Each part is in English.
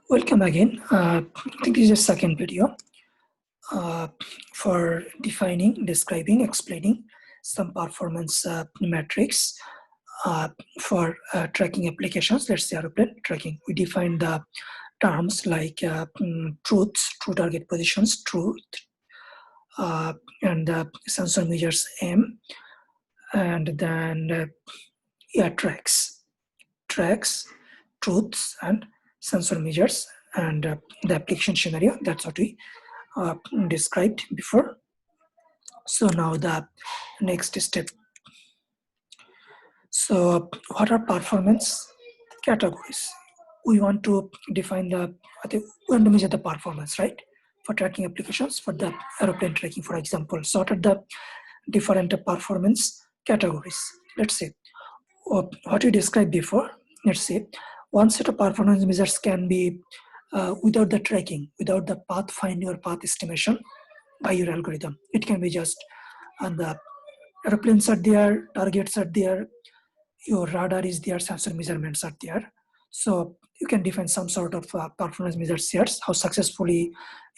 Welcome again. I think this is a second video for describing, explaining some performance metrics for tracking applications. Let's say aeroplane tracking. We define the terms like truths, true target positions, truth, and the sensor measures M, and then tracks, truths, and sensor measures, and the application scenario. That's what we described before. So now the next step. So what are performance categories? We want to define we want to measure the performance, right? For tracking applications, for the aeroplane tracking, for example. So what are the different performance categories? Let's say what we described before. Let's say one set of performance measures can be without the tracking, without the path finding or path estimation by your algorithm. It can be just on the airplanes are there, targets are there, your radar is there, sensor measurements are there. So you can define some sort of performance measures here, how successfully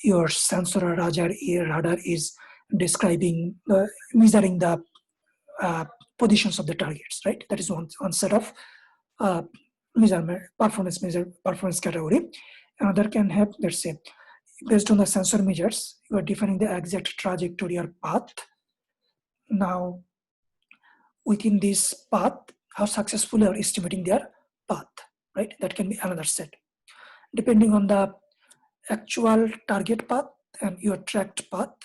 your sensor or radar is describing, measuring the positions of the targets, right? That is one set of measurement, performance category. Another can have, let's say, based on the sensor measures, you are defining the exact trajectory or path. Now, within this path, how successful are estimating their path, right? That can be another set. Depending on the actual target path and your tracked path,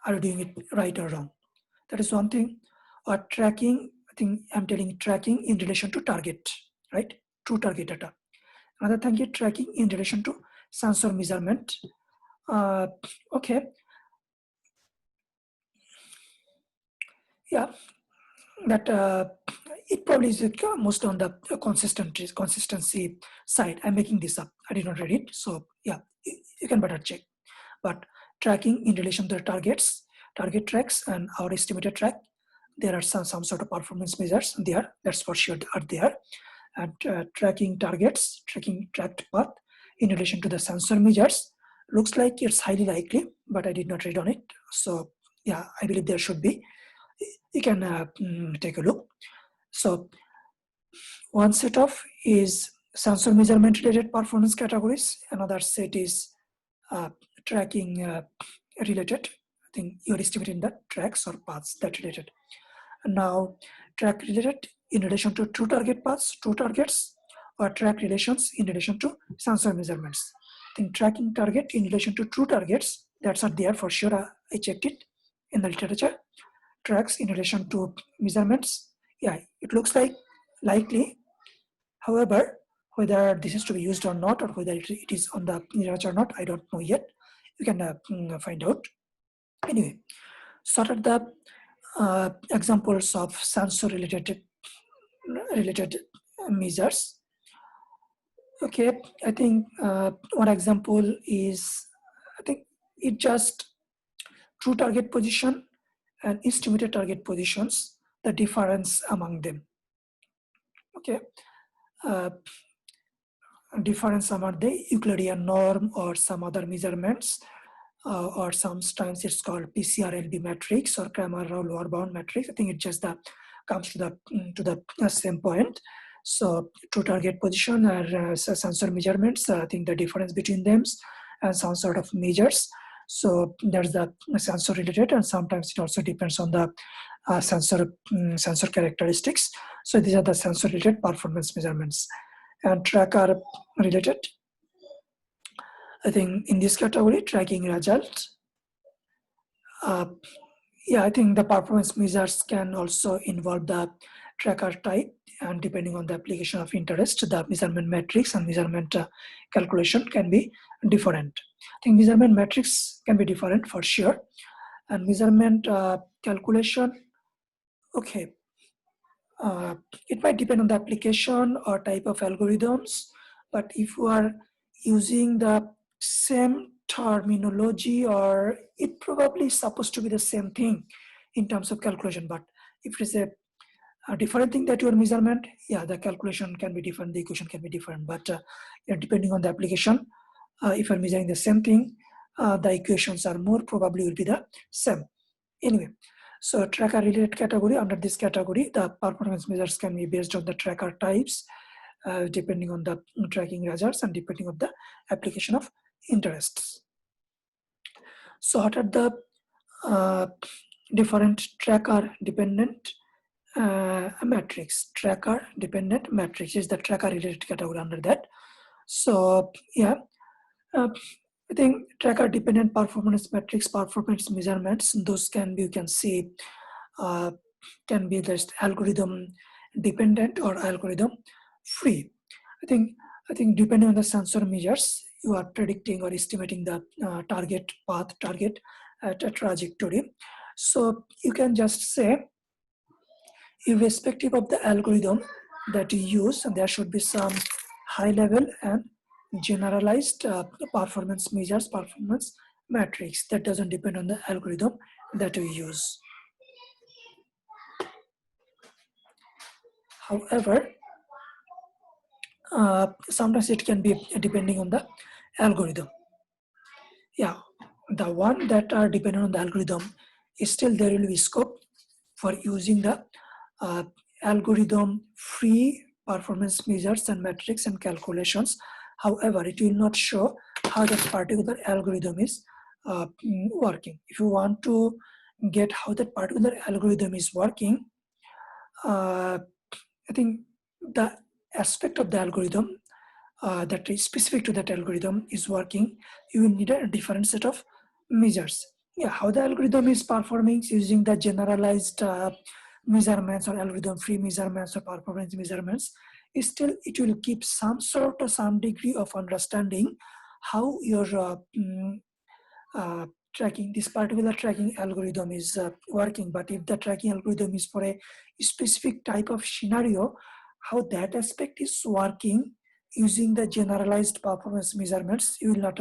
are you doing it right or wrong? That is one thing. Or tracking, I think I'm telling tracking in relation to target, right? True target data. Another thing is tracking in relation to sensor measurement. Okay. Yeah, that it probably is most on the consistency side. I'm making this up. I did not read it. So yeah, you can better check. But tracking in relation to the target tracks and our estimated track, there are some sort of performance measures there. That's for sure are there. And tracking targets, tracking tracked path in relation to the sensor measures, looks like it's highly likely, but I did not read on it. So yeah, I believe there should be. You can take a look. So one set of is sensor measurement related performance categories. Another set is tracking related. I think you're estimating the tracks or paths that related. And now track related in relation to true target paths, true targets, or track relations in relation to sensor measurements. I think tracking target in relation to true targets, that's not there for sure. I checked it in the literature. Tracks in relation to measurements, yeah, it looks like likely. However, whether this is to be used or not, or whether it is on the literature or not, I don't know yet. You can find out. Anyway, sort of the examples of sensor related measures. Okay, I think one example is, I think it just true target position and estimated target positions, the difference among them. Okay, difference among the Euclidean norm or some other measurements, or sometimes it's called PCR-LB matrix or Cramer-Rao-Lower-bound matrix. I think it just comes to the same point. So true target position or sensor measurements, I think the difference between them and some sort of measures. So there's the sensor related, and sometimes it also depends on the sensor characteristics. So these are the sensor related performance measurements. And track are related. I think in this category, tracking results. Yeah, I think the performance measures can also involve the tracker type, and depending on the application of interest, the measurement metrics and measurement calculation can be different. I think measurement metrics can be different for sure, and measurement calculation, okay, it might depend on the application or type of algorithms, but if you are using the same terminology, or it probably is supposed to be the same thing in terms of calculation, but if it is a A different thing that your measurement, yeah, the calculation can be different, the equation can be different, but yeah, depending on the application, if you're measuring the same thing, the equations are more probably will be the same. Anyway, so tracker related category, under this category, the performance measures can be based on the tracker types, depending on the tracking results and depending on the application of interests. So what are the different tracker dependent metrics? Tracker dependent metrics is the tracker related category under that. So yeah, I think tracker dependent performance metrics, performance measurements, those can be, you can see, can be just algorithm dependent or algorithm free. I think depending on the sensor measures, you are predicting or estimating the target path, target trajectory. So you can just say, irrespective of the algorithm that you use, there should be some high level and generalized performance measures, performance metrics that doesn't depend on the algorithm that we use. However, sometimes it can be depending on the algorithm. Yeah, the one that are dependent on the algorithm is still there will be scope for using the algorithm free performance measures and metrics and calculations. However, it will not show how that particular algorithm is working. If you want to get how that particular algorithm is working, I think the aspect of the algorithm that is specific to that algorithm is working, you will need a different set of measures. Yeah, how the algorithm is performing using the generalized measurements or algorithm free measurements or performance measurements, is still it will keep some sort or some degree of understanding how your tracking, this particular tracking algorithm is working. But if the tracking algorithm is for a specific type of scenario, how that aspect is working using the generalized performance measurements, you will not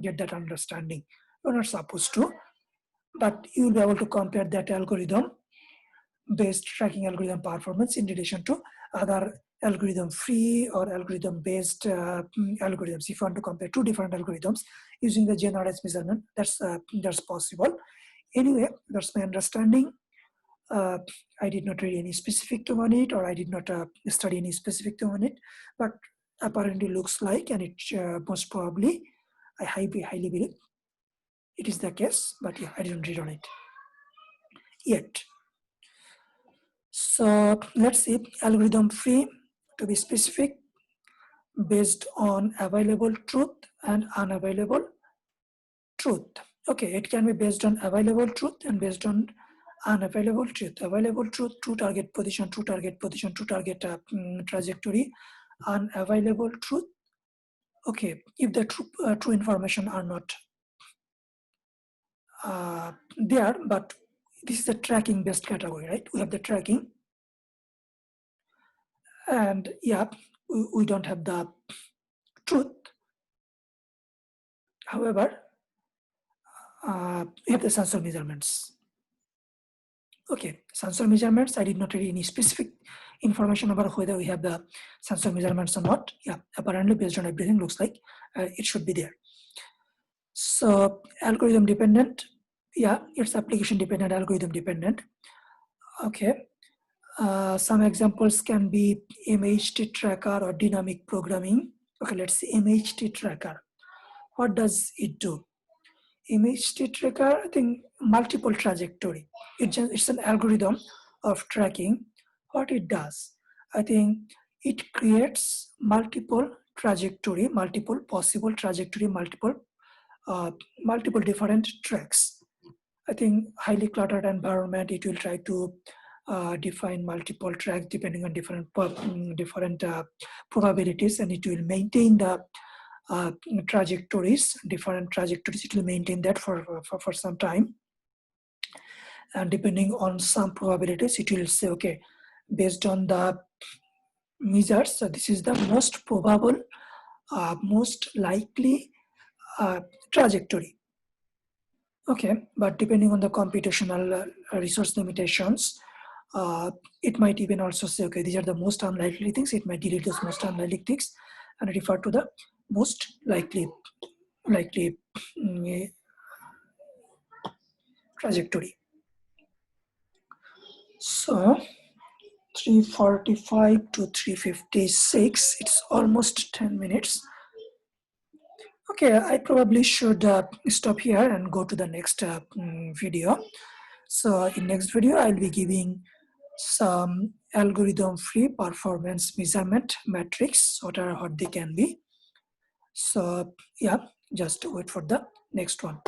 get that understanding. You're not supposed to, but you will be able to compare that algorithm based tracking algorithm performance in relation to other algorithm free or algorithm based algorithms. If you want to compare two different algorithms using the generalized measurement, that's possible. Anyway, that's my understanding. I did not read any specific term on it, or I did not study any specific term on it, but apparently looks like, and it most probably, I highly believe it is the case, but yeah, I didn't read on it yet. So let's see, algorithm free, to be specific, based on available truth and unavailable truth. Okay, it can be based on available truth and based on unavailable truth. Available truth, true target position, true target position, true target trajectory. Unavailable truth, okay, if the true information are not there, but this is the tracking based category, right? We have the tracking, and yeah, we don't have the truth. However, we have the sensor measurements. Okay, sensor measurements, I did not read any specific information about whether we have the sensor measurements or not. Yeah, apparently based on everything looks like it should be there. So algorithm dependent, yeah, it's application dependent, algorithm dependent. Okay, some examples can be MHT tracker or dynamic programming. Okay, let's see MHT tracker. What does it do? MHT tracker, I think multiple trajectory. It's an algorithm of tracking. What it does, I think it creates multiple trajectory, multiple possible trajectory, multiple different tracks. I think highly cluttered environment, it will try to define multiple tracks depending on different probabilities, and it will maintain the trajectories, different trajectories. It will maintain that for some time, and depending on some probabilities, it will say, okay, based on the measures, so this is the most probable, most likely trajectory. Okay, but depending on the computational resource limitations, It might even also say, okay, these are the most unlikely things. It might delete those most unlikely things and refer to the most likely mm, trajectory. So 3:45 to 3:56, it's almost 10 minutes. Okay, I probably should stop here and go to the next video. So in next video, I'll be giving some algorithm-free performance measurement metrics, what they can be. So yeah, just wait for the next one.